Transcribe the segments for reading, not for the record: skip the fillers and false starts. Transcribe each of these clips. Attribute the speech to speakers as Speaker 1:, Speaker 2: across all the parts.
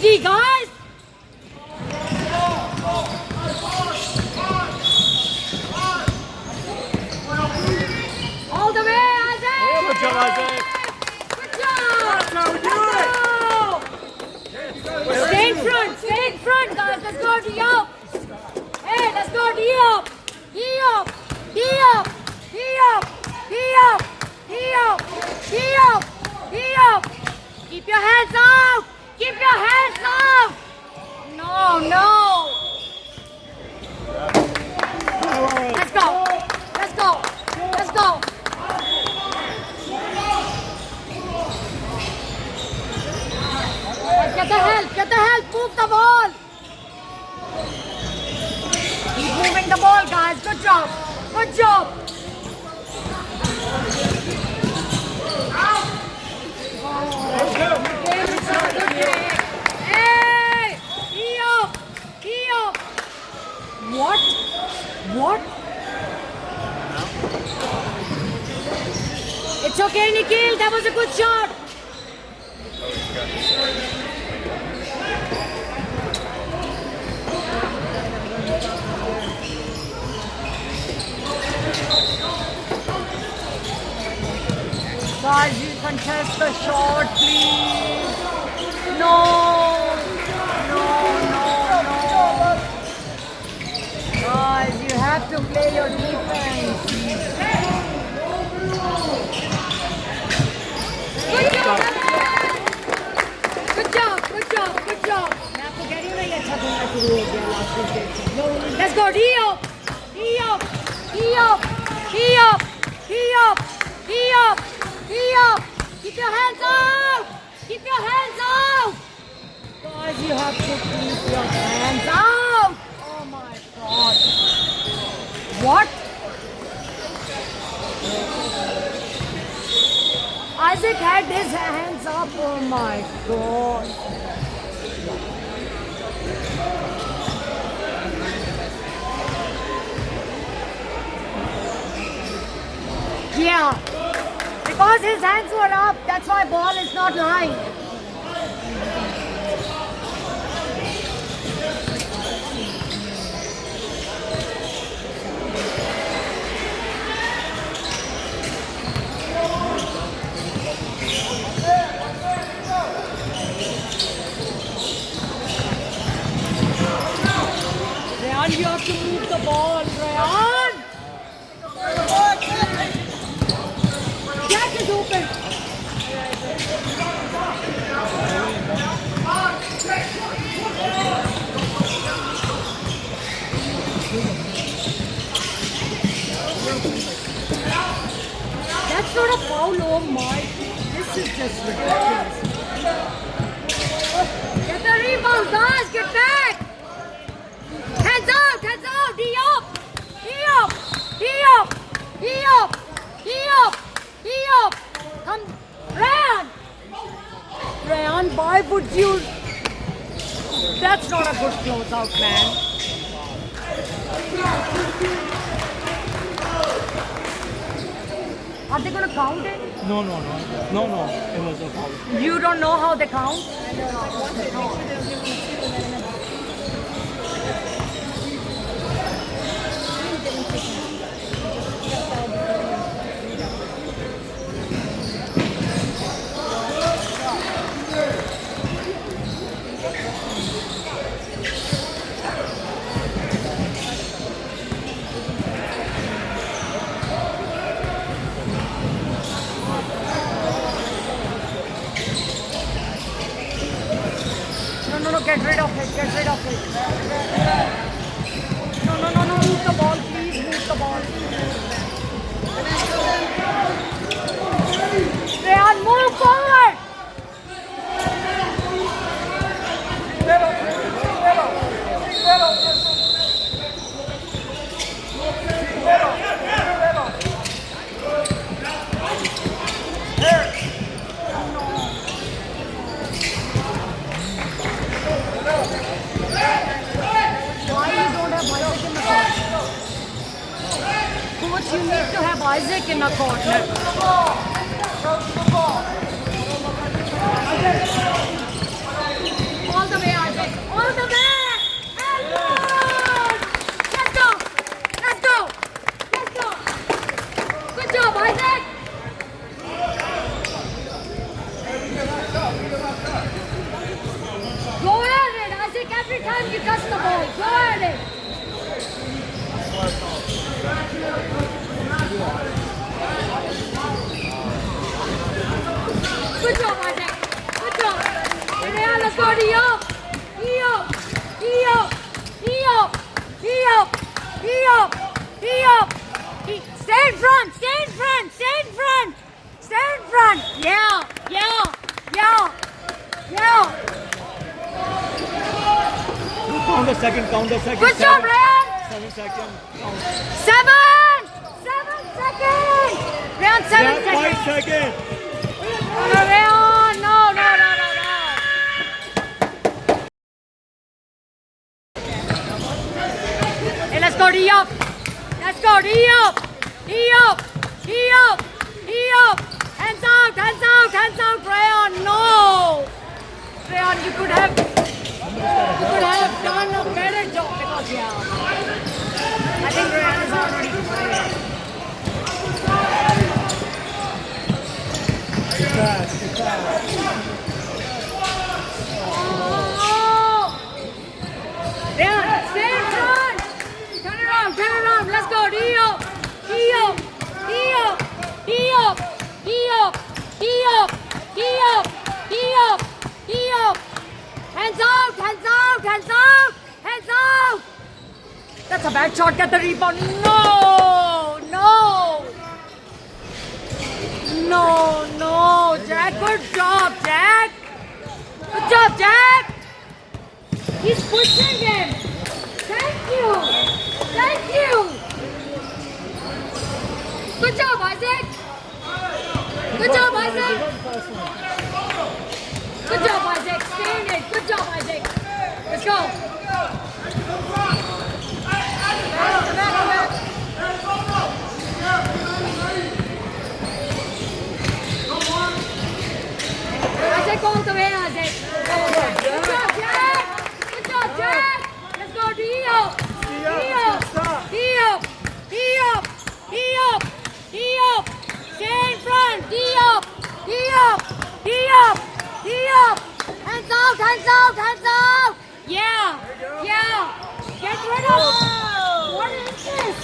Speaker 1: D, guys. All the way, Isaac.
Speaker 2: Good job, Isaac.
Speaker 1: Good job.
Speaker 2: That's how we do it.
Speaker 1: Stay in front, guys. Let's go to Diop. Hey, let's go Diop. Diop, Diop, Diop, Diop, Diop, Diop, Diop. Keep your hands out. Keep your hands out. No, no. Let's go. Let's go. Let's go. Get the help. Get the help. Move the ball. Keep moving the ball, guys. Good job. Good job. Hey! Diop! Diop! What? What? It's okay, Nikhil. That was a good shot. Guys, you contest the shot, please. No. No, no, no. Guys, you have to play your defense. Good job. Good job. Good job. Good job. मैं आपको कह रही हूँ ना ये अच्छा खेलना शुरू हो गया लास्ट विकेट से. Let's go, Diop. Diop. Diop. Diop. Diop. Diop. Diop. Keep your hands out. Keep your hands out. Guys, you have to keep your hands out. Oh my God. What? Isaac had his hands up. Oh my God. Yeah. Because his hands were up, that's why ball is not lying. Rayan, you have to move the ball, Rayan! Jack is open. That's not a foul, oh my. This is just ridiculous. Get the rebound, guys, get back. Hands out, Diop. Diop, Diop, Diop, Diop. Diop! Come, Rayan! Rayan, why would you? That's not a good closeout, man. Are they going to count it?
Speaker 2: No. It was a foul.
Speaker 1: You don't know how they count? No, get rid of it, get rid of it. No, move the ball, please, move the ball. Rayan, move forward. Coach, you need to have Isaac in the corner. All the D-up. D-up. D-up. D-up. D-up. D-up. D-up. Stay in front. Stay in front. Stay in front. Stay in front. Yeah. Yeah. Yeah. Yeah.
Speaker 2: Count the second.
Speaker 1: Good job, Ryan.
Speaker 2: 7 seconds. Count.
Speaker 1: 7 seconds. Ryan, 7
Speaker 2: 5
Speaker 1: seconds.
Speaker 2: seconds.
Speaker 1: No, Ryan. No. Hey, let's go D-up. Let's go D-up. D-up. D-up. D-up. Hands out. Hands out. Hands out, Ryan. No. Ryan, you could have done a better job because I think Ryan is already prepared.
Speaker 2: Too fast.
Speaker 1: Oh. Ryan, stay in front. Turn around. Let's go. D-up. D-up. D-up. D-up. D-up. D-up. D-up. D-up. D-up. Hands out. That's a bad shot. Get the rebound. No. Jack, good job, Jack. Good job, Jack. He's pushing him. Thank you. Good job, Isaac. Good job, Isaac. Stay in it. Good job, Isaac. Let's go. Isaac, all the way, Isaac. Good job, Jack. Let's go, D-up. Stay in front. D-up. Hands out. Yeah. Get rid of. What is this?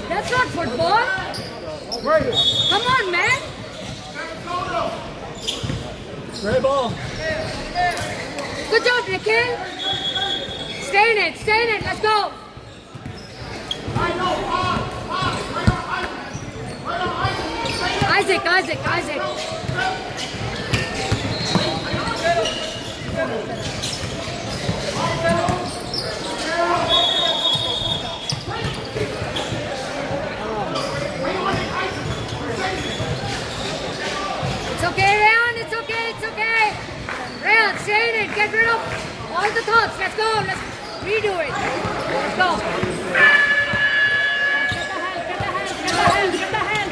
Speaker 1: That's not football. Come on, man.
Speaker 2: Great ball.
Speaker 1: Good job, Nikhil. Stay in it. Let's go. Isaac. It's okay, Ryan. It's okay. Ryan, stay in it. Get rid of all the thoughts. Let's go. Let's redo it. Let's go. Get the hand.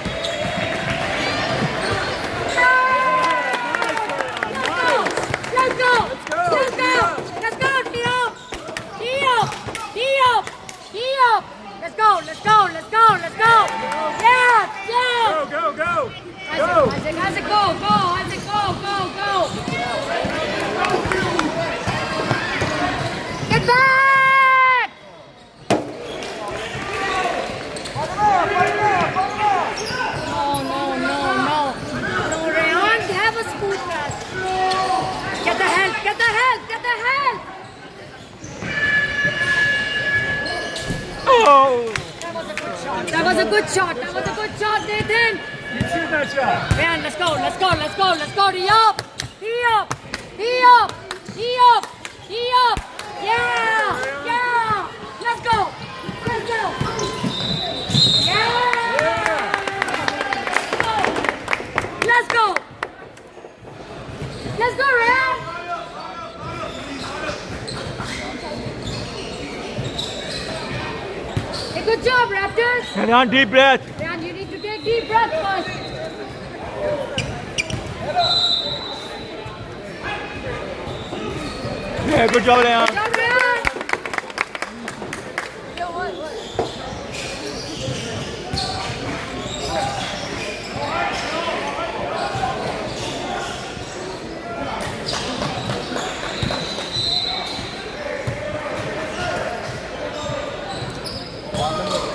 Speaker 1: Let's go, D-up. Let's go. Yeah.
Speaker 2: Go.
Speaker 1: Isaac, go. Get back. No, Rayan, have a spoon pass. Get the help.
Speaker 2: Oh!
Speaker 1: That was a good shot, Nathan.
Speaker 2: You see that shot?
Speaker 1: Man, let's go. D-up. Yeah. Let's go. Yeah. Let's go, Ryan. Hey, good job, Raptors.
Speaker 2: And on deep breath.
Speaker 1: Ryan, you need to take deep breath first.
Speaker 2: Yeah, good job, Leon.
Speaker 1: Good job, Ryan.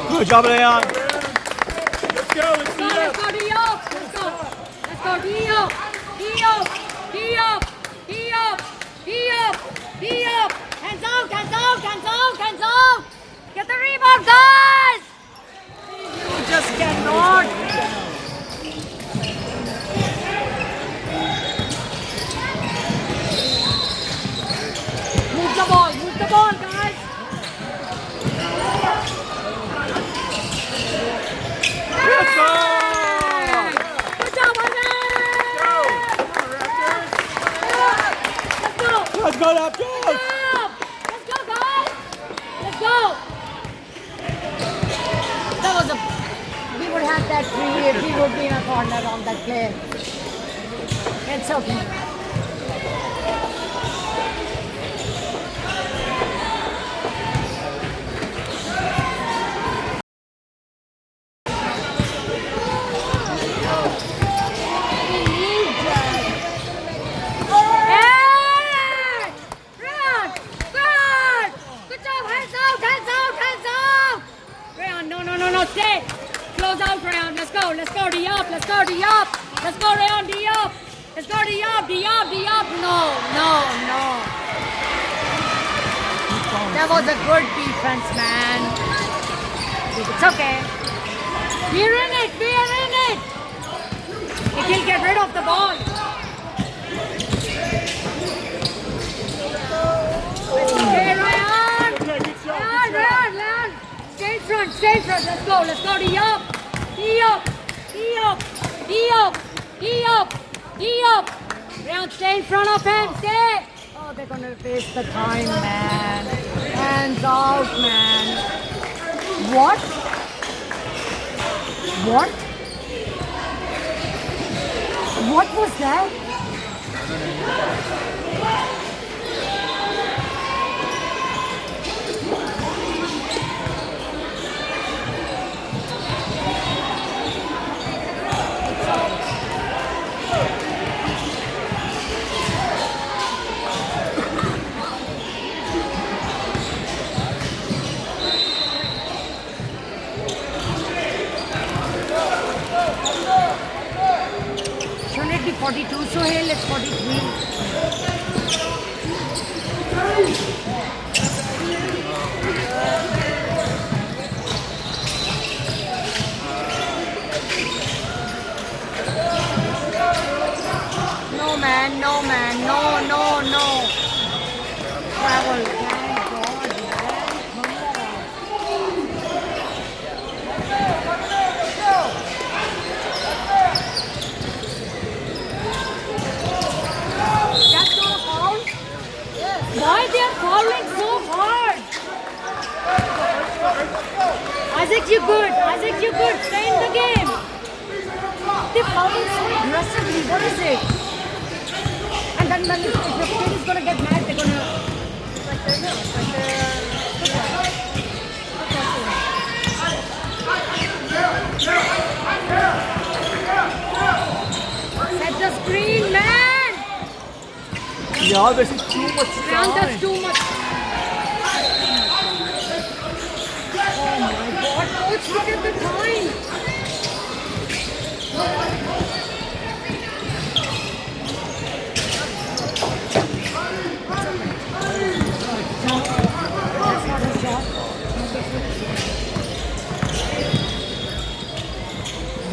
Speaker 2: Good job, Leon.
Speaker 3: Let's go. Let's see
Speaker 1: Let's go, D-up. Let's go, D-up. He up. He up. He up. He up. Hands out. Hands out. Hands out. Hands out. Get the rebound, guys. You just cannot. Move the ball. Move the ball, guys.
Speaker 2: Let's go!
Speaker 1: Good job, Ajay. Let's go.
Speaker 2: Let's go, Raptors!
Speaker 1: Let's go, guys. Let's go. That was a. We would have that three if we would be in a corner on that play. It's okay. Hey! Run! Run! Good job! Hands out! Hands out! Hands out! Rayan, no, stay! Close out, Rayan. Let's go! Let's go, D-up! Let's go, D-up! Let's go, Rayan, D-up! Let's go, D-up! D-up! D-up! No! That was a good defense, man. It's okay. We're in it! We're in it! He'll get rid of the ball. Okay, Rayan! Rayan! Stay in front, stay in front. Let's go, D-up! D-up! D-up! D-up! D-up! D-up! Rayan, stay in front of him, stay! Oh, they're gonna waste the time, man. Hands out, man. What? What? What was that? Shouldn't it be 42, Sohail? It's 43. No, man, no, man, no. Travel, thank God, That's not a foul? Why they are fouling so hard? Isaac, you good. Stay in the game. They're fouling so aggressively. What is it? And then if your kid is going to get mad, they're going to... Set the screen, man!
Speaker 2: Yeah, this is too much
Speaker 1: Man,
Speaker 2: time.
Speaker 1: that's too much. Oh my God, coach, look at the time. That's not his job.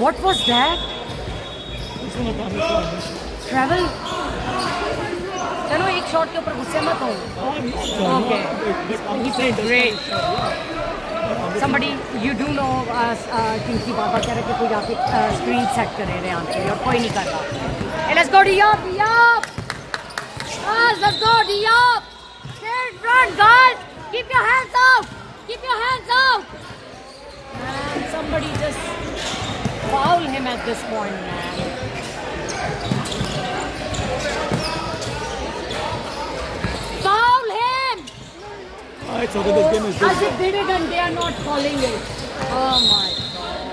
Speaker 1: What was that? Travel? चलो एक shot के ऊपर गुस्से मत हो. Okay. He played great. Somebody, you do know, किनकी बाबा कह रहे कि कोई आके स्क्रीन सेट करे रेयान के लिए और कोई नहीं कर रहा. Hey, let's go D-up. Guys, let's go D-up. Stay in front, guys. Keep your hands out. Man, somebody just foul him at this point, man. Foul him.
Speaker 2: Alright, so this game is
Speaker 1: As they did it and they are not calling it. Oh my God.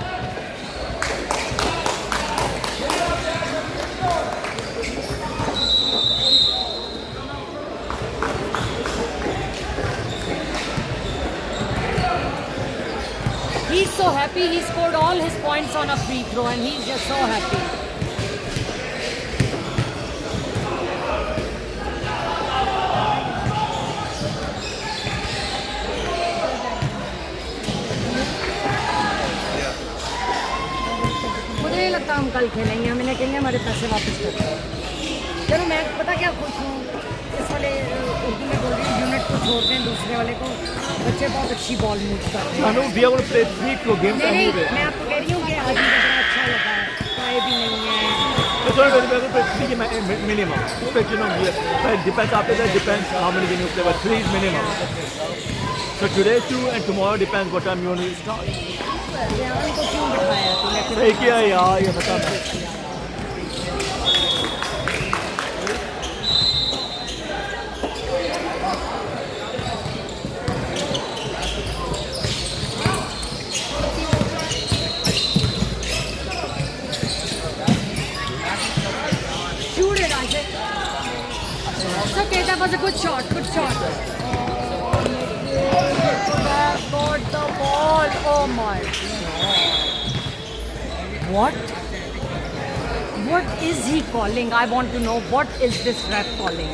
Speaker 1: He's so happy. He scored all his points on a free throw and he's just so happy. कहता हम कल खेलेंगे, मैंने कहेंगे हमारे पैसे वापस कर दो। चलो मैं पता क्या खुश हूँ, इस वाले उर्दू में बोल रही हूँ, यूनिट को छोड़ दें दूसरे वाले को, बच्चे बहुत अच्छी बॉल मूव करते हैं।
Speaker 2: Shanu, we are going to play 3 games
Speaker 1: नहीं नहीं,
Speaker 2: anyway.
Speaker 1: मैं आपको कह रही हूँ कि आज मुझे बड़ा अच्छा लगा है, पाए भी नहीं है।
Speaker 2: It's only going to be 3 minimum. But you know, but it depends after that, depends how many games you play, but 3 is minimum. So today 2 and tomorrow depends what time you want to start.
Speaker 1: ध्यान को क्यों बिठाया तूने?
Speaker 2: सही किया यार, ये बता मैं.
Speaker 1: Shoot it, Isaac. It's okay, that was a good shot, good shot. That got the ball. Oh my God. What? What is he calling? I want to know, what is this ref calling?